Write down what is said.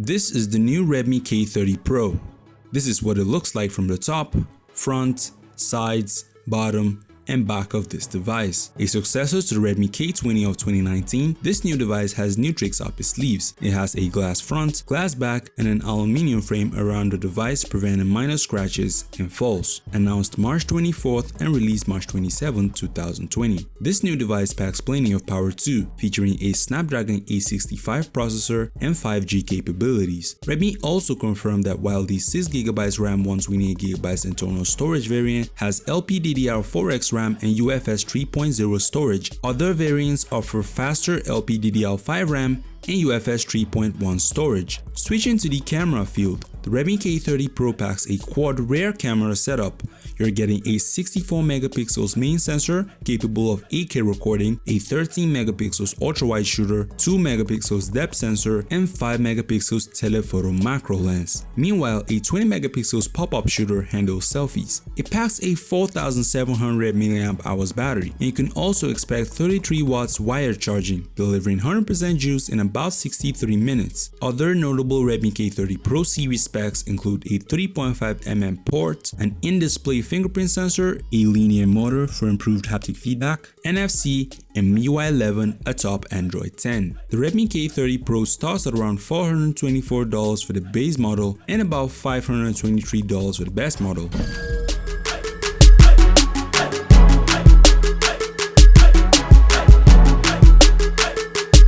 This is the new Redmi K30 Pro. This is what it looks like from the top, front, sides, bottom, and back of this device. A successor to the Redmi K20 of 2019, this new device has new tricks up its sleeves. It has a glass front, glass back, and an aluminum frame around the device preventing minor scratches and falls. Announced March 24th and released March 27, 2020. This new device packs plenty of power too, featuring a Snapdragon 865 processor and 5G capabilities. Redmi also confirmed that while the 6GB RAM 128GB internal storage variant has LPDDR4X RAM and UFS 3.0 storage, other variants offer faster LPDDR5 RAM and UFS 3.1 storage. Switching to the camera field, the Redmi K30 Pro packs a quad rear camera setup. You're getting a 64 megapixels main sensor capable of 8K recording, a 13 megapixels ultra-wide shooter, 2 megapixels depth sensor, and 5 megapixels telephoto macro lens. Meanwhile, a 20 megapixels pop-up shooter handles selfies. It packs a 4700 mAh battery, and you can also expect 33 watts wired charging, delivering 100% juice in about 63 minutes. Other notable Redmi K30 Pro series specs include a 3.5mm port, an in-display fingerprint sensor, a linear motor for improved haptic feedback, NFC, and MIUI 11 atop Android 10. The Redmi K30 Pro starts at around $424 for the base model and about $523 for the best model.